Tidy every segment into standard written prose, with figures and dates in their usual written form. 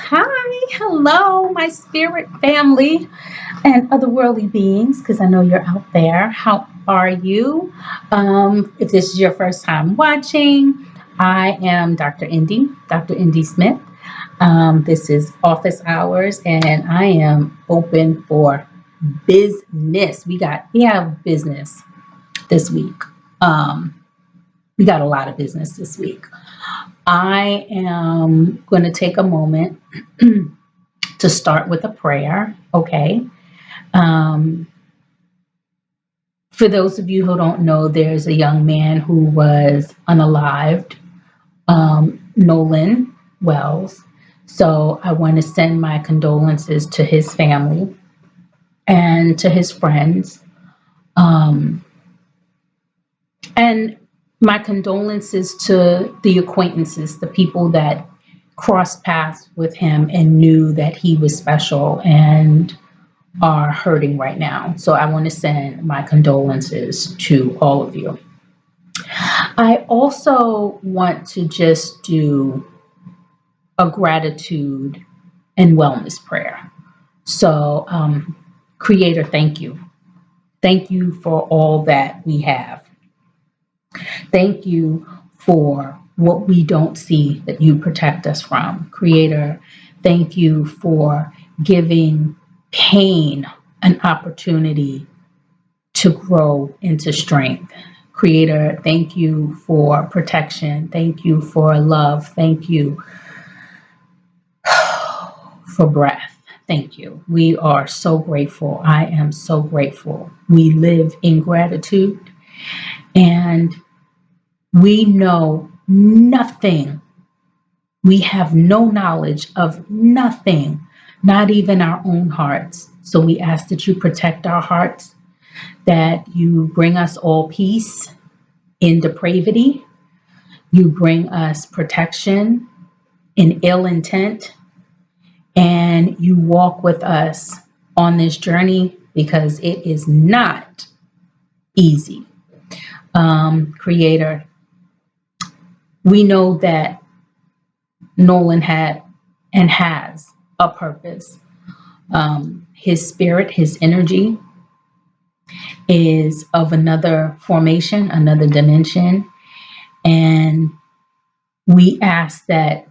Hi, hello, my spirit family and otherworldly beings, because I know you're out there. How are you? If this is your first time watching, I am Dr. Indy, Dr. Indy Smith. This is office hours, and I am open for business. We have business this week. Um, we got a lot of business this week. I am going to take a moment to start with a prayer, okay? Um, for those of you who don't know, there's a young man who was unalived, Nolan Wells. So I want to send my condolences to his family and to his friends. Um, and my condolences to the acquaintances, the people that crossed paths with him and knew that he was special and are hurting right now. So I want to send my condolences to all of you. I also want to just do a gratitude and wellness prayer. So, Creator, thank you. Thank you for all that we have. Thank you for what we don't see that you protect us from. Creator, thank you for giving pain an opportunity to grow into strength. Creator, thank you for protection. Thank you for love. Thank you for breath. Thank you. We are so grateful. I am so grateful. We live in gratitude and we know nothing. We have no knowledge of nothing, not even our own hearts. So we ask that you protect our hearts, that you bring us all peace in depravity. You bring us protection in ill intent, and you walk with us on this journey because it is not easy. Creator, we know that Nolan had and has a purpose. His spirit, his energy is of another formation, another dimension. And we ask that,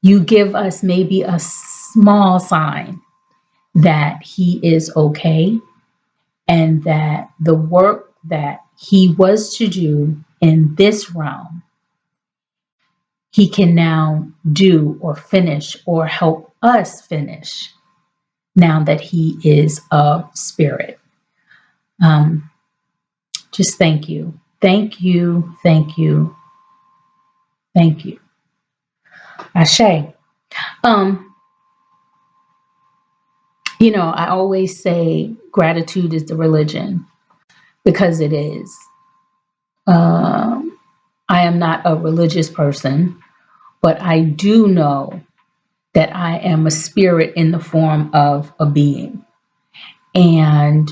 you give us maybe a small sign that he is okay and that the work that he was to do in this realm, he can now do or finish or help us finish now that he is a spirit. Just thank you. Thank you. Thank you. Thank you. Ashe. Um, I always say gratitude is the religion because it is. I am not a religious person, but I do know that I am a spirit in the form of a being. And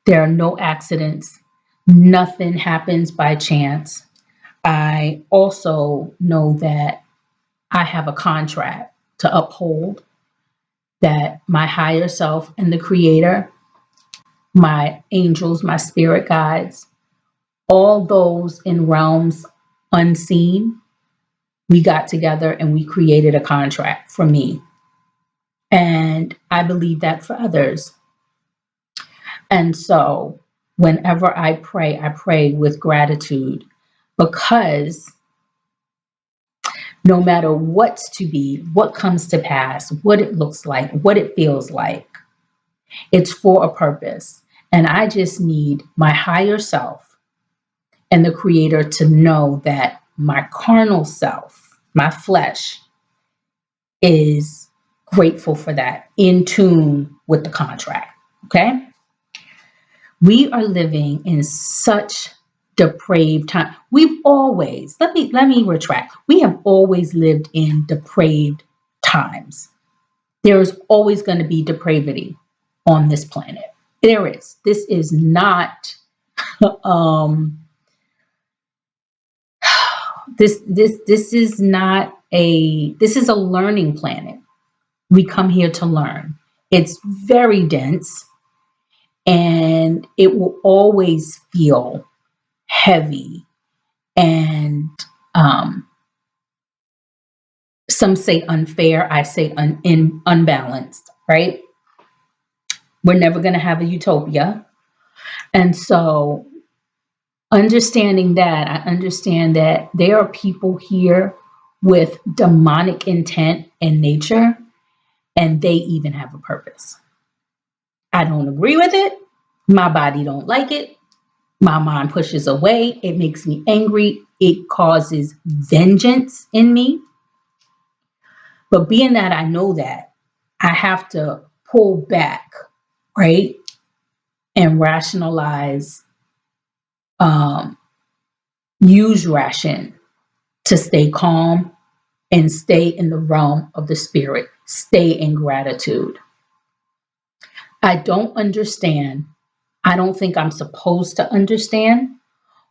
there are no accidents, nothing happens by chance. I also know that I have a contract to uphold, that my higher self and the creator, my angels, my spirit guides, all those in realms unseen, we got together and we created a contract for me. And I believe that for others. And so whenever I pray with gratitude because no matter what's to be, what comes to pass, what it looks like, what it feels like, it's for a purpose. And I just need my higher self and the creator to know that my carnal self, my flesh, is grateful for that, in tune with the contract. Okay? We are living in such depraved time. We've always, let me retract. We have always lived in depraved times. There is always going to be depravity on this planet. There is. This is not This is not a this is a learning planet. We come here to learn. It's very dense and it will always feel heavy and um, some say unfair. I say unbalanced, right? We're never going to have a utopia. And so, understanding that, I understand that there are people here with demonic intent in nature, and they even have a purpose. I don't agree with it. My body don't like it. My mind pushes away. It makes me angry. It causes vengeance in me. But being that I know that, I have to pull back, right? And rationalize, um, use ration to stay calm and stay in the realm of the spirit, stay in gratitude. I don't understand. I don't think I'm supposed to understand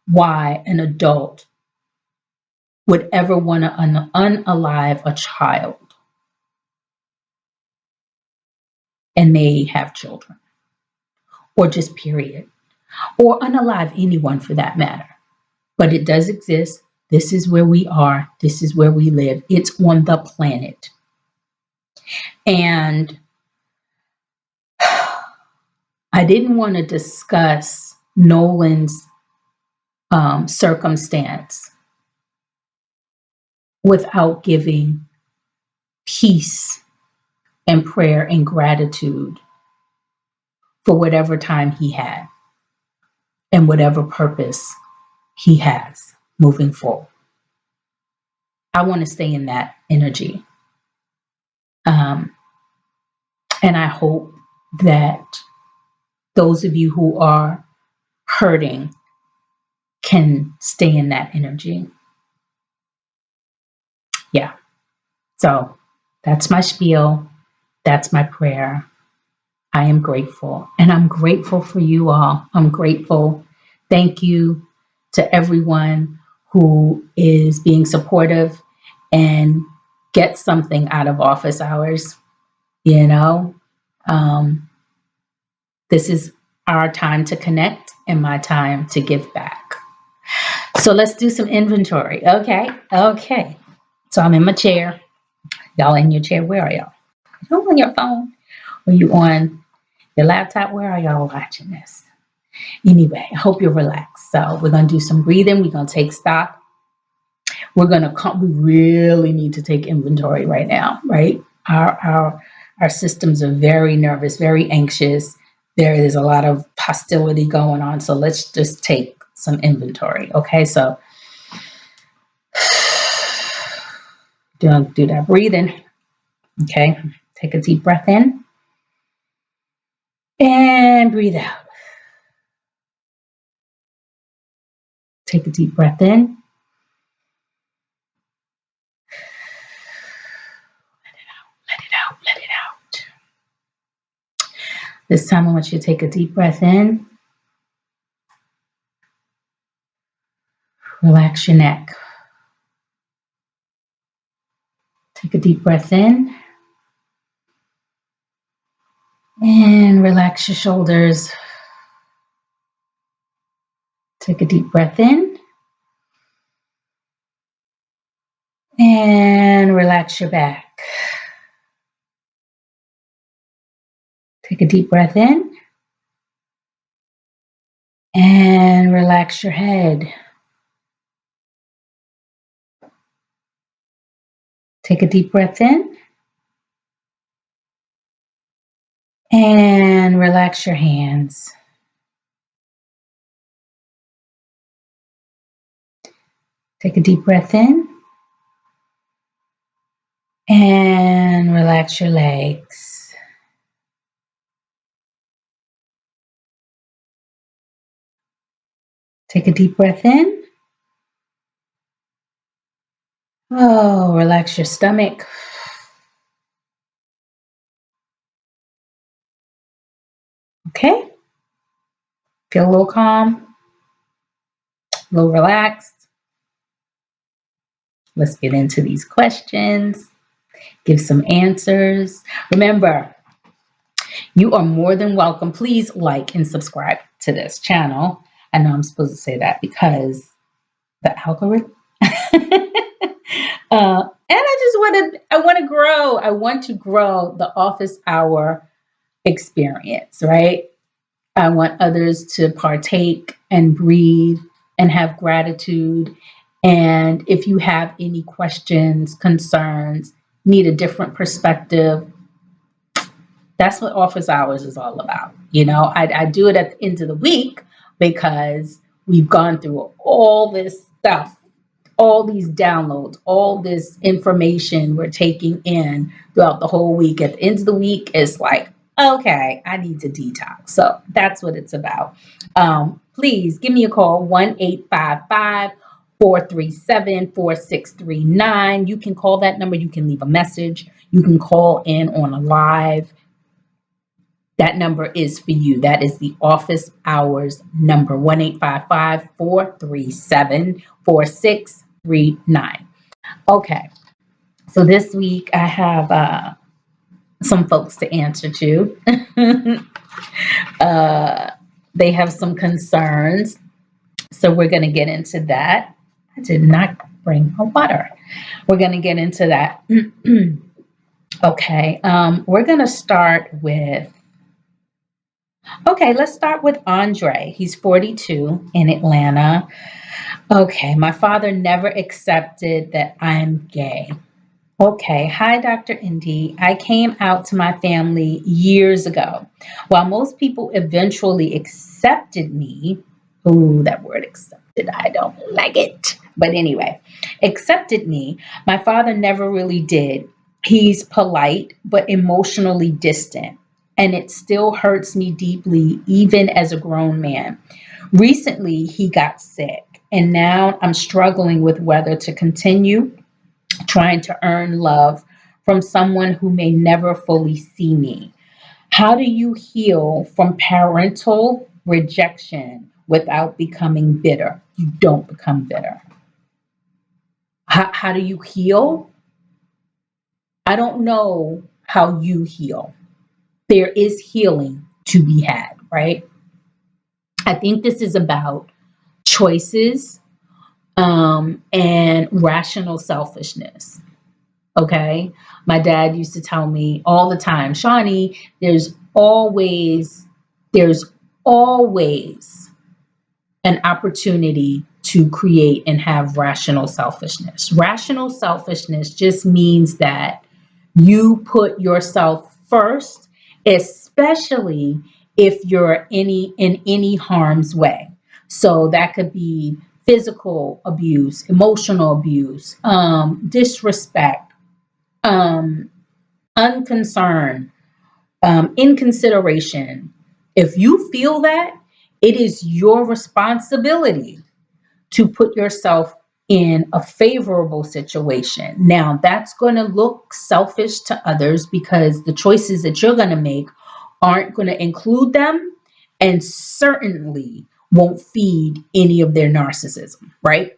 why an adult would ever want to unalive a child and may have children, or just period, or unalive anyone for that matter. But it does exist. This is where we are. This is where we live. It's on the planet. And I didn't want to discuss Nolan's circumstance without giving peace and prayer and gratitude for whatever time he had and whatever purpose he has moving forward. I want to stay in that energy. Um, and I hope that those of you who are hurting can stay in that energy. Yeah. So that's my spiel. That's my prayer. I am grateful. And I'm grateful for you all. I'm grateful. Thank you to everyone who is being supportive and gets something out of office hours. You know, um, this is our time to connect and my time to give back. So let's do some inventory. Okay. Okay. So I'm in my chair. Y'all in your chair. Where are y'all? You on your phone? Are you on your laptop? Where are y'all watching this? Anyway, I hope you're relaxed. So we're going to do some breathing. We're going to take stock. We're going to come. We really need to take inventory right now, right? Our systems are very nervous, very anxious. There is a lot of hostility going on. So let's just take some inventory. Okay. So do that breathing. Okay. Take a deep breath in and breathe out. Take a deep breath in. Let it out. Let it out. This time I want you to take a deep breath in. Relax your neck. Take a deep breath in. And relax your shoulders. Take a deep breath in. And relax your back. Take a deep breath in. And relax your head. Take a deep breath in. And relax your hands. Take a deep breath in. And relax your legs. Take a deep breath in. Oh, relax your stomach. Okay. Feel a little calm, a little relaxed. Let's get into these questions, give some answers. Remember, you are more than welcome. Please like and subscribe to this channel. I know I'm supposed to say that because the algorithm. And I want to grow. I want to grow the office hour experience, right? I want others to partake and breathe and have gratitude. And if you have any questions, concerns, need a different perspective, that's what office hours is all about. I do it at the end of the week because we've gone through all this stuff, all these downloads, all this information we're taking in throughout the whole week. At the end of the week, it's like, okay, I need to detox. So that's what it's about. Please give me a call, 1-855-437-4639. You can call that number. You can leave a message. You can call in on a live. That number is for you. That is the office hours number, 1-855-437-4639. Okay, so this week I have some folks to answer to. They have some concerns, so we're going to get into that. I did not bring my water. We're going to get into that. Okay, we're going to start with, let's start with Andre. He's 42 in Atlanta. Okay, my father never accepted that I'm gay. Okay, hi, Dr. Indy. I came out to my family years ago. While most people eventually accepted me, ooh, that word accepted, I don't like it. But anyway, accepted me, my father never really did. He's polite, but emotionally distant. And it still hurts me deeply, even as a grown man. Recently, he got sick, and now I'm struggling with whether to continue trying to earn love from someone who may never fully see me. How do you heal from parental rejection without becoming bitter? You don't become bitter. How do you heal? I don't know how you heal. There is healing to be had, right? I think this is about choices and rational selfishness. Okay. My dad used to tell me all the time, Shawnee, there's always an opportunity to create and have rational selfishness. Rational selfishness just means that you put yourself first, especially if you're in any harm's way. So that could be physical abuse, emotional abuse, disrespect, unconcern, inconsideration. If you feel that, it is your responsibility to put yourself in a favorable situation. Now, that's going to look selfish to others because the choices that you're going to make aren't going to include them and certainly won't feed any of their narcissism, right?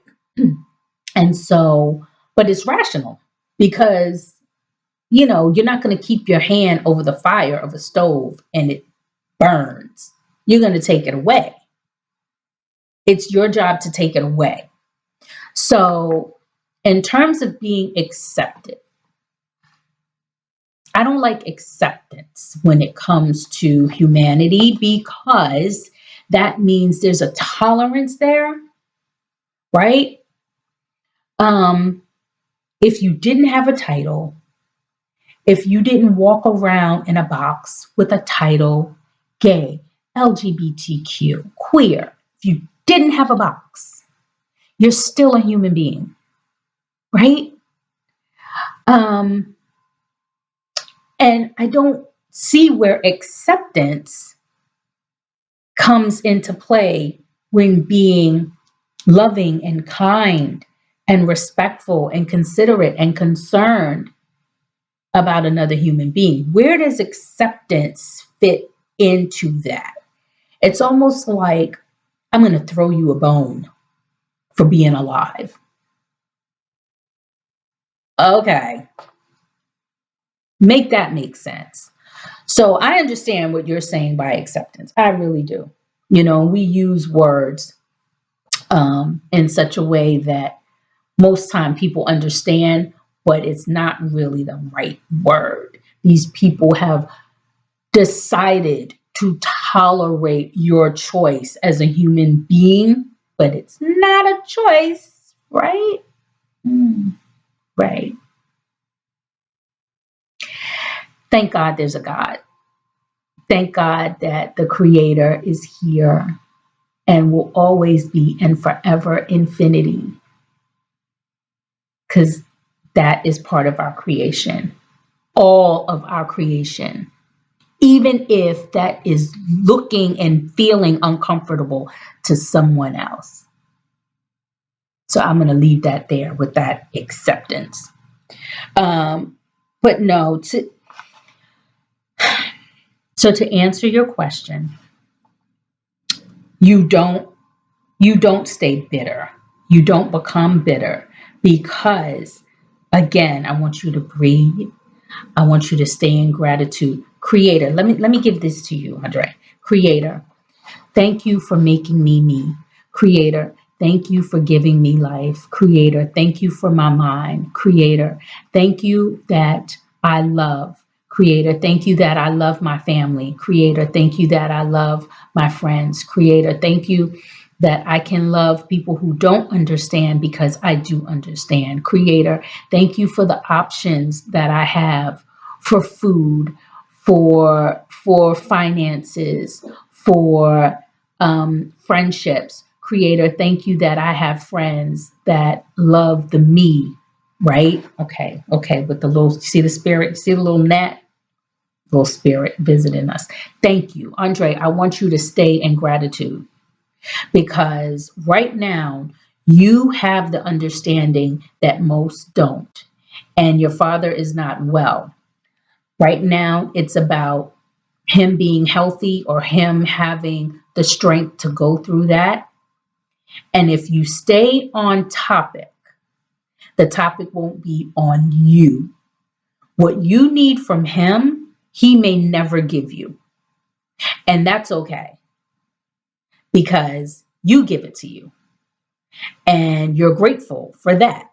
And so, but it's rational because you're not going to keep your hand over the fire of a stove and it burns. You're going to take it away. It's your job to take it away. So, in terms of being accepted, I don't like acceptance when it comes to humanity because that means there's a tolerance there, right? If you didn't have a title, if you didn't walk around in a box with a title, gay, LGBTQ, queer, if you didn't have a box, you're still a human being, right? And I don't see where acceptance comes into play when being loving and kind and respectful and considerate and concerned about another human being. Where does acceptance fit into that? It's almost like I'm going to throw you a bone for being alive. Okay, make that make sense. So I understand what you're saying by acceptance. I really do. You know, we use words in such a way that most time people understand, but it's not really the right word. These people have decided to tolerate your choice as a human being, but it's not a choice, right? Mm, right. Thank God there's a God. Thank God that the Creator is here and will always be and forever infinity, because that is part of our creation, all of our creation. Even if that is looking and feeling uncomfortable to someone else. So I'm going to leave that there with that acceptance. Um, but no, to answer your question, you don't you don't stay bitter. You don't become bitter because, again, I want you to breathe. I want you to stay in gratitude. Creator, let me give this to you, Andre. Creator, thank you for making me me. Creator, thank you for giving me life. Creator, thank you for my mind. Creator, thank you that I love. Creator, thank you that I love my family. Creator, thank you that I love my friends. Creator, thank you that I can love people who don't understand because I do understand. Creator, thank you for the options that I have for food, for finances, for friendships. Creator, thank you that I have friends that love the me, right? Okay, okay, with the little, see the spirit, see the little gnat, little spirit visiting us. Thank you. Andre, I want you to stay in gratitude because right now you have the understanding that most don't, and your father is not well. Right now, it's about him being healthy or him having the strength to go through that. And if you stay on topic, the topic won't be on you. What you need from him, he may never give you. And that's okay because you give it to you and you're grateful for that.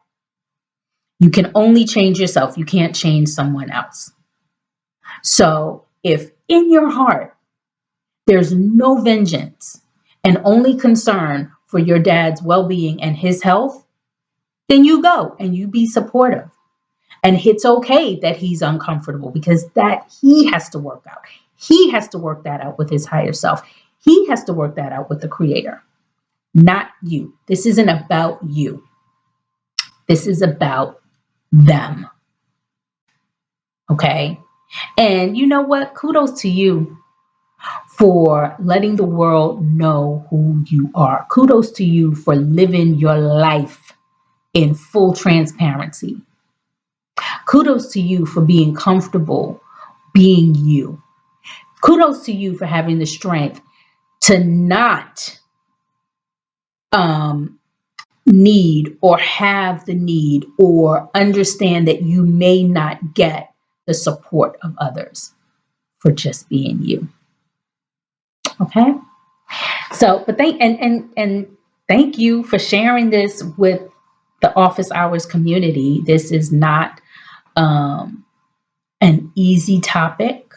You can only change yourself, you can't change someone else. So if in your heart there's no vengeance and only concern for your dad's well being and his health, then you go and you be supportive. And it's okay that he's uncomfortable because that he has to work out. He has to work that out with his higher self. He has to work that out with the creator, not you. This isn't about you. This is about them. Okay. And you know what? Kudos to you for letting the world know who you are. Kudos to you for living your life in full transparency. Kudos to you for being comfortable being you. Kudos to you for having the strength to not um, need or have the need or understand that you may not get the support of others for just being you. Okay. So, but and thank you for sharing this with the office hours community. This is not um, an easy topic.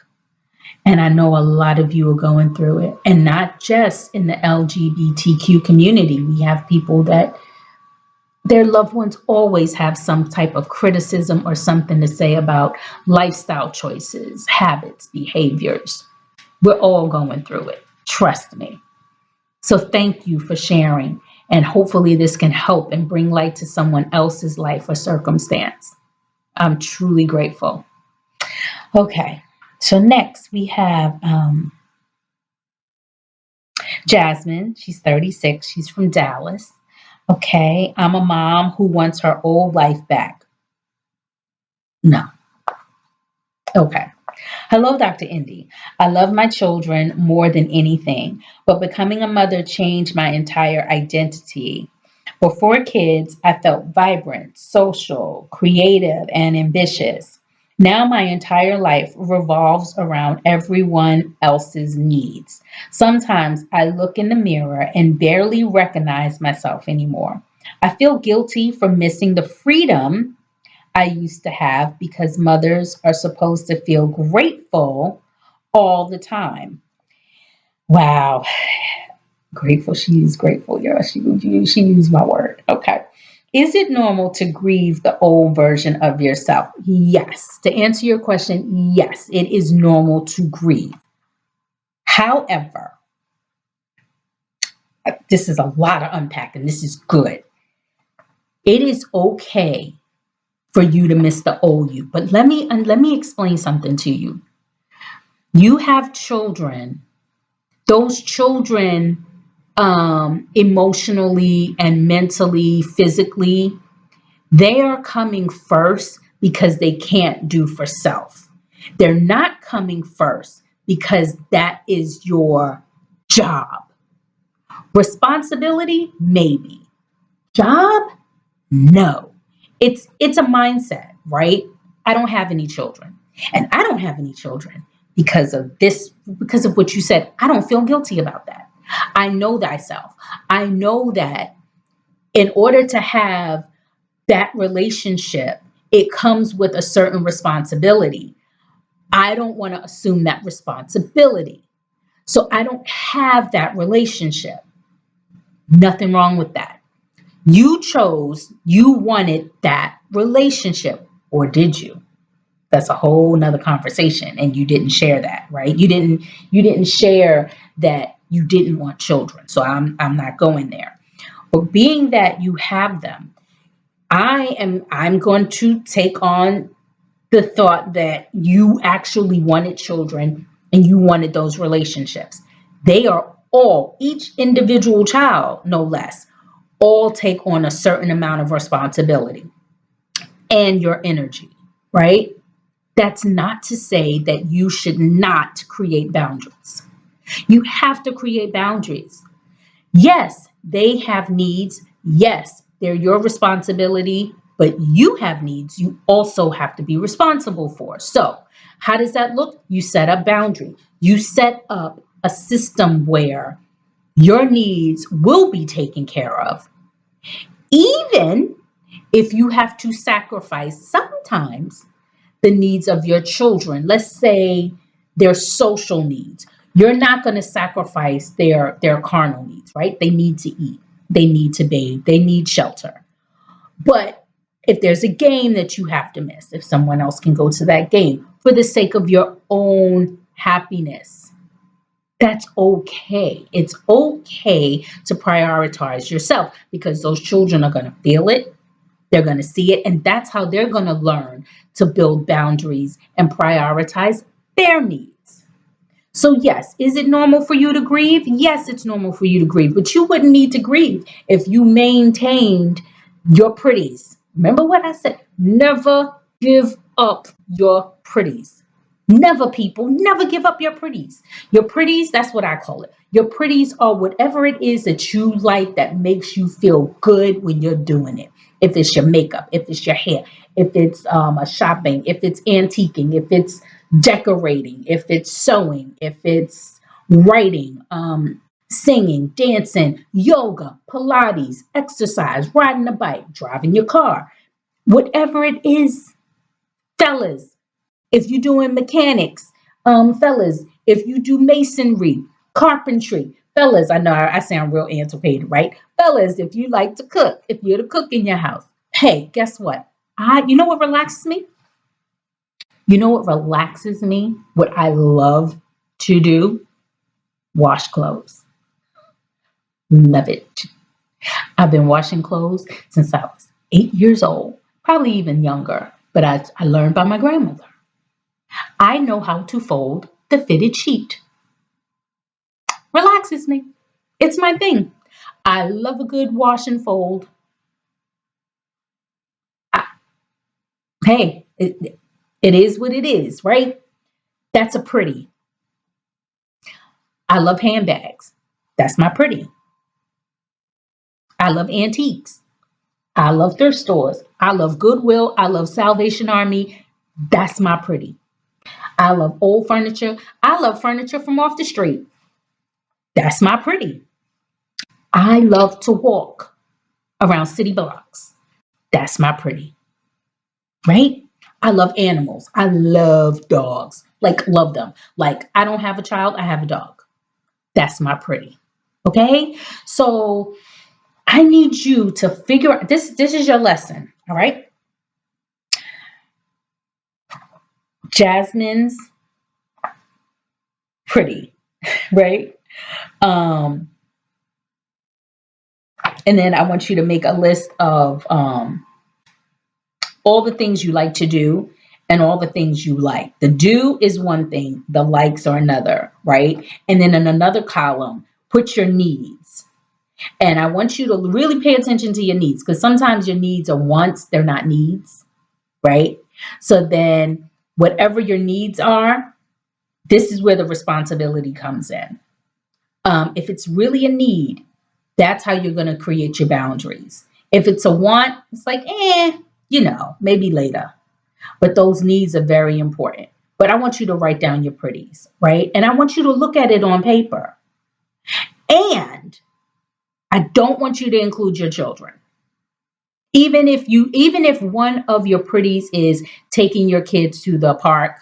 And I know a lot of you are going through it, and not just in the LGBTQ community. We have people that their loved ones always have some type of criticism or something to say about lifestyle choices, habits, behaviors. We're all going through it. Trust me. So thank you for sharing. And hopefully this can help and bring light to someone else's life or circumstance. I'm truly grateful. Okay. So next we have Jasmine. She's 36. She's from Dallas. Okay. I'm a mom who wants her old life back. No. Okay. Hello, Dr. Indy. I love my children more than anything, but becoming a mother changed my entire identity. For 4 kids, I felt vibrant, social, creative, and ambitious. Now my entire life revolves around everyone else's needs. Sometimes I look in the mirror and barely recognize myself anymore. I feel guilty for missing the freedom I used to have because mothers are supposed to feel grateful all the time. Wow. Grateful. She used grateful. Yeah, she used my word. Okay. Is it normal to grieve the old version of yourself? Yes. To answer your question, yes, it is normal to grieve. However, this is a lot of unpacking. This is good. It is okay for you to miss the old you, but let me explain something to you. You have children. Those children, emotionally and mentally, physically, they are coming first because they can't do for self. They're not coming first because that is your job. Responsibility, maybe. Job, no. It's a mindset, right? I don't have any children. And I don't have any children because of this, because of what you said. I don't feel guilty about that. I know thyself. I know that in order to have that relationship, it comes with a certain responsibility. I don't want to assume that responsibility. So I don't have that relationship. Nothing wrong with that. You chose, you wanted that relationship, or did you? That's a whole nother conversation. And you didn't share that, right? You didn't share that you didn't want children. So I'm not going there. But being that you have them, I'm going to take on the thought that you actually wanted children and you wanted those relationships. They are all, each individual child, no less, all take on a certain amount of responsibility and your energy, right? That's not to say that you should not create boundaries. You have to create boundaries. Yes, they have needs. Yes, they're your responsibility, but you have needs you also have to be responsible for. So, how does that look? You set up boundary. You set up a system where your needs will be taken care of, even if you have to sacrifice sometimes the needs of your children. Let's say their social needs. You're not going to sacrifice their carnal needs, right? They need to eat, they need to bathe, they need shelter. But if there's a game that you have to miss, if someone else can go to that game for the sake of your own happiness, that's okay. It's okay to prioritize yourself because those children are going to feel it, they're going to see it, and that's how they're going to learn to build boundaries and prioritize their needs. So, yes, is it normal for you to grieve? Yes, it's normal for you to grieve, but you wouldn't need to grieve if you maintained your pretties. Remember what I said? Never give up your pretties. Never, people, never give up your pretties. Your pretties, that's what I call it. Your pretties are whatever it is that you like that makes you feel good when you're doing it. If it's your makeup, if it's your hair, if it's a shopping, if it's antiquing, if it's decorating, if it's sewing, if it's writing, singing, dancing, yoga, Pilates, exercise, riding a bike, driving your car, whatever it is, fellas, if you're doing mechanics, fellas, if you do masonry, carpentry, fellas, I know I sound real antiquated, right? Fellas, if you like to cook, if you're the cook in your house, hey, guess what? You know what relaxes me? You know what relaxes me? What I love to do? Wash clothes. Love it. I've been washing clothes since I was 8 years old, probably even younger, but I learned by my grandmother. I know how to fold the fitted sheet. Relaxes me. It's my thing. I love a good wash and fold. I, hey, it is what it is, right? That's a pretty. I love handbags. That's my pretty. I love antiques. I love thrift stores. I love Goodwill. I love Salvation Army. That's my pretty. I love old furniture. I love furniture from off the street. That's my pretty. I love to walk around city blocks. That's my pretty, right? I love animals. I love dogs. Like, love them. Like, I don't have a child, I have a dog. That's my pretty. Okay? So, I need you to figure out this is your lesson, all right? Jasmine's pretty, right? Um, and then I want you to make a list of all the things you like to do and all the things you like. The do is one thing, the likes are another, right? And then in another column, put your needs. And I want you to really pay attention to your needs because sometimes your needs are wants, they're not needs, right? So then, whatever your needs are, this is where the responsibility comes in. If it's really a need, that's how you're going to create your boundaries. If it's a want, it's like, maybe later. But those needs are very important. But I want you to write down your pretties, right? And I want you to look at it on paper. And I don't want you to include your children. Even if one of your pretties is taking your kids to the park,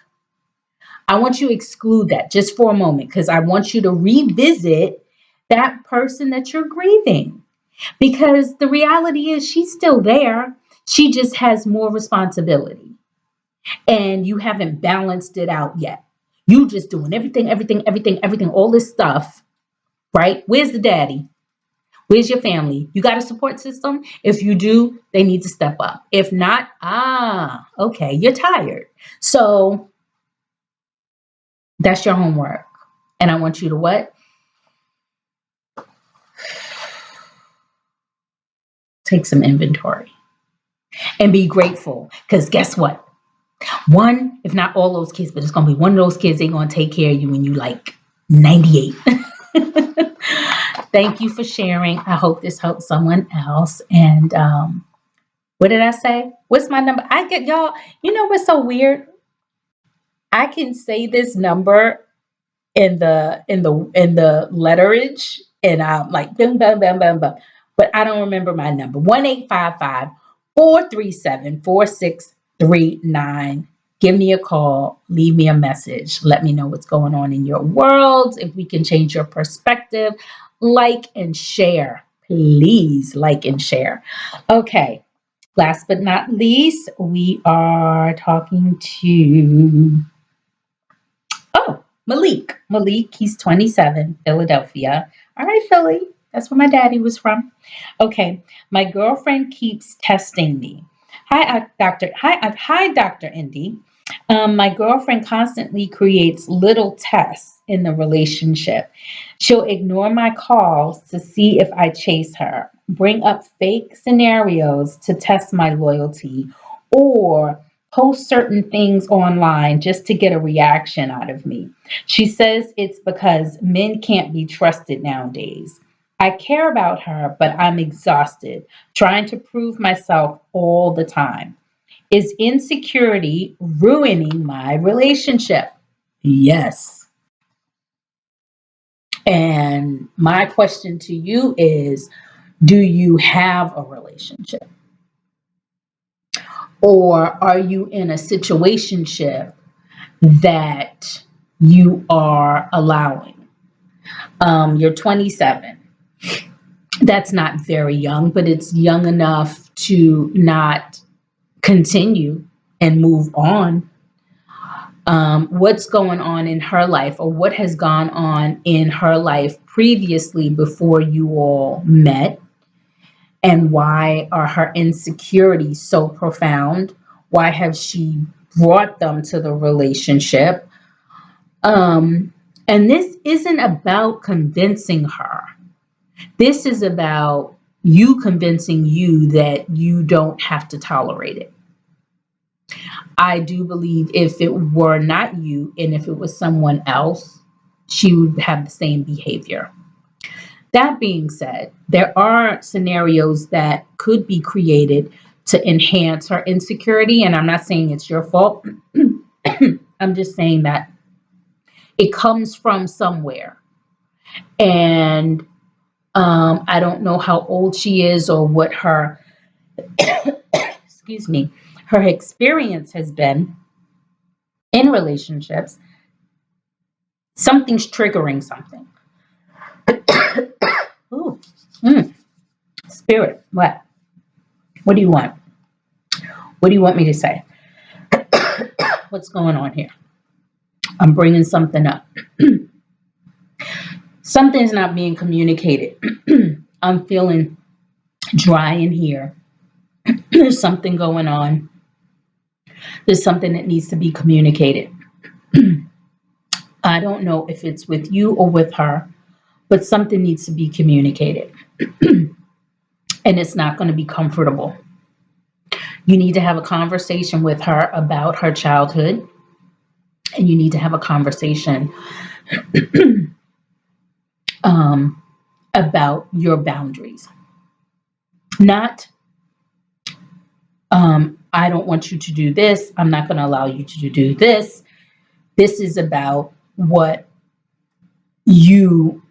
I want you to exclude that just for a moment because I want you to revisit that person that you're grieving. Because the reality is she's still there. She just has more responsibility. And you haven't balanced it out yet. You just doing everything, everything, everything, everything, all this stuff, right? Where's the daddy? Where's your family? You got a support system? If you do, they need to step up. If not, okay, you're tired. So that's your homework. And I want you to what? Take some inventory and be grateful. Because guess what? One, if not all those kids, but it's going to be one of those kids, they're going to take care of you when you like 98. Thank you for sharing. I hope this helps someone else. And what did I say? What's my number? I get y'all. You know what's so weird? I can say this number in the letterage, and I'm like bam bam bam bam bam, but I don't remember my number. 1-855-437-4639. Give me a call, leave me a message, let me know what's going on in your world, if we can change your perspective. Like and share, please. Like and share. Okay, last but not least, we are talking to Malik. Malik, he's 27, Philadelphia. All right, Philly. That's where my daddy was from. Okay, my girlfriend keeps testing me. Dr. Indy. My girlfriend constantly creates little tests in the relationship. She'll ignore my calls to see if I chase her, bring up fake scenarios to test my loyalty, or post certain things online just to get a reaction out of me. She says it's because men can't be trusted nowadays. I care about her, but I'm exhausted, trying to prove myself all the time. Is insecurity ruining my relationship? Yes. And my question to you is, do you have a relationship? Or are you in a situationship that you are allowing? You're 27. That's not very young, but it's young enough to not continue and move on. What's going on in her life, or what has gone on in her life previously before you all met? And why are her insecurities so profound? Why have she brought them to the relationship? And this isn't about convincing her. This is about you convincing you that you don't have to tolerate it. I do believe if it were not you and if it was someone else, she would have the same behavior. That being said, there are scenarios that could be created to enhance her insecurity, and I'm not saying it's your fault. I'm just saying that it comes from somewhere. And I don't know how old she is or what her, excuse me, her experience has been in relationships. Something's triggering something. Ooh, spirit, what? What do you want? What do you want me to say? What's going on here? I'm bringing something up. Something's not being communicated. I'm feeling dry in here. There's something going on. There's something that needs to be communicated. I don't know if it's with you or with her, but something needs to be communicated. And it's not going to be comfortable. You need to have a conversation with her about her childhood, and you need to have a conversation about your boundaries. Not, I don't want you to do this. I'm not going to allow you to do this. This is about what you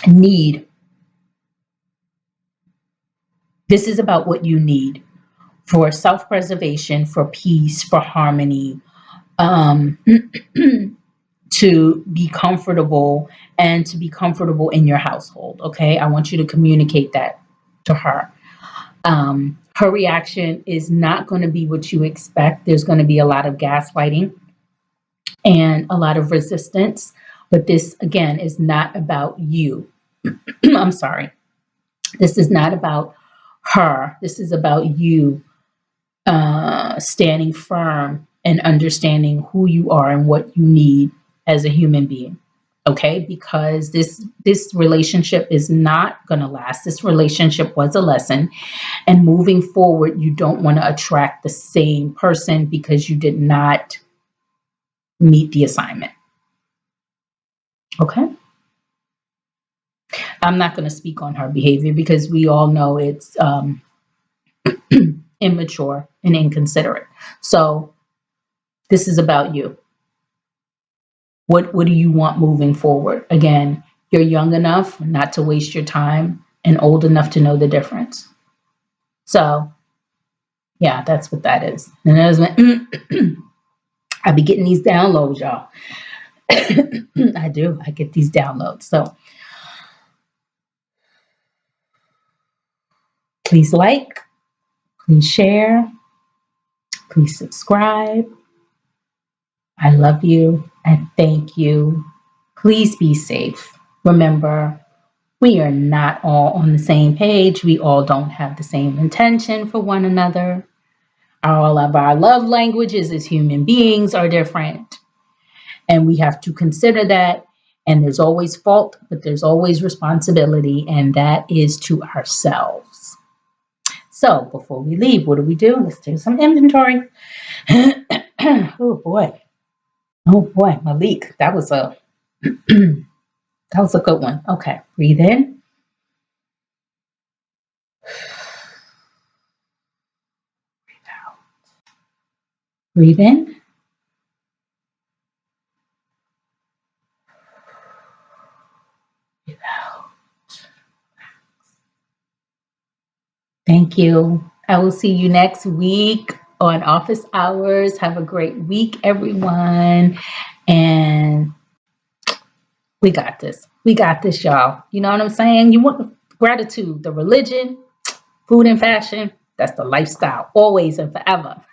need. This is about what you need for self-preservation, for peace, for harmony, to be comfortable and to be comfortable in your household. Okay, I want you to communicate that to her. Her reaction is not going to be what you expect. There's going to be a lot of gaslighting and a lot of resistance. But this, again, is not about you. I'm sorry. This is not about her. This is about you standing firm and understanding who you are and what you need as a human being. Okay, because this relationship is not going to last. This relationship was a lesson, and moving forward, you don't want to attract the same person because you did not meet the assignment. Okay, I'm not going to speak on her behavior because we all know it's immature and inconsiderate. So this is about you. What do you want moving forward? Again, you're young enough not to waste your time and old enough to know the difference. So yeah, that's what that is. And as I be getting these downloads, y'all. I do. I get these downloads. So please like, please share, please subscribe. I love you and thank you. Please be safe. Remember, we are not all on the same page. We all don't have the same intention for one another. All of our love languages as human beings are different. And we have to consider that. And there's always fault, but there's always responsibility. And that is to ourselves. So before we leave, what do? Let's do some inventory. Oh boy. Oh boy, Malik. That was a that was a good one. Okay, breathe in. Breathe in. Breathe out. Thank you. I will see you next week on office hours. Have a great week, everyone. And we got this. We got this, y'all. You know what I'm saying? You want gratitude, the religion, food and fashion. That's the lifestyle, always and forever.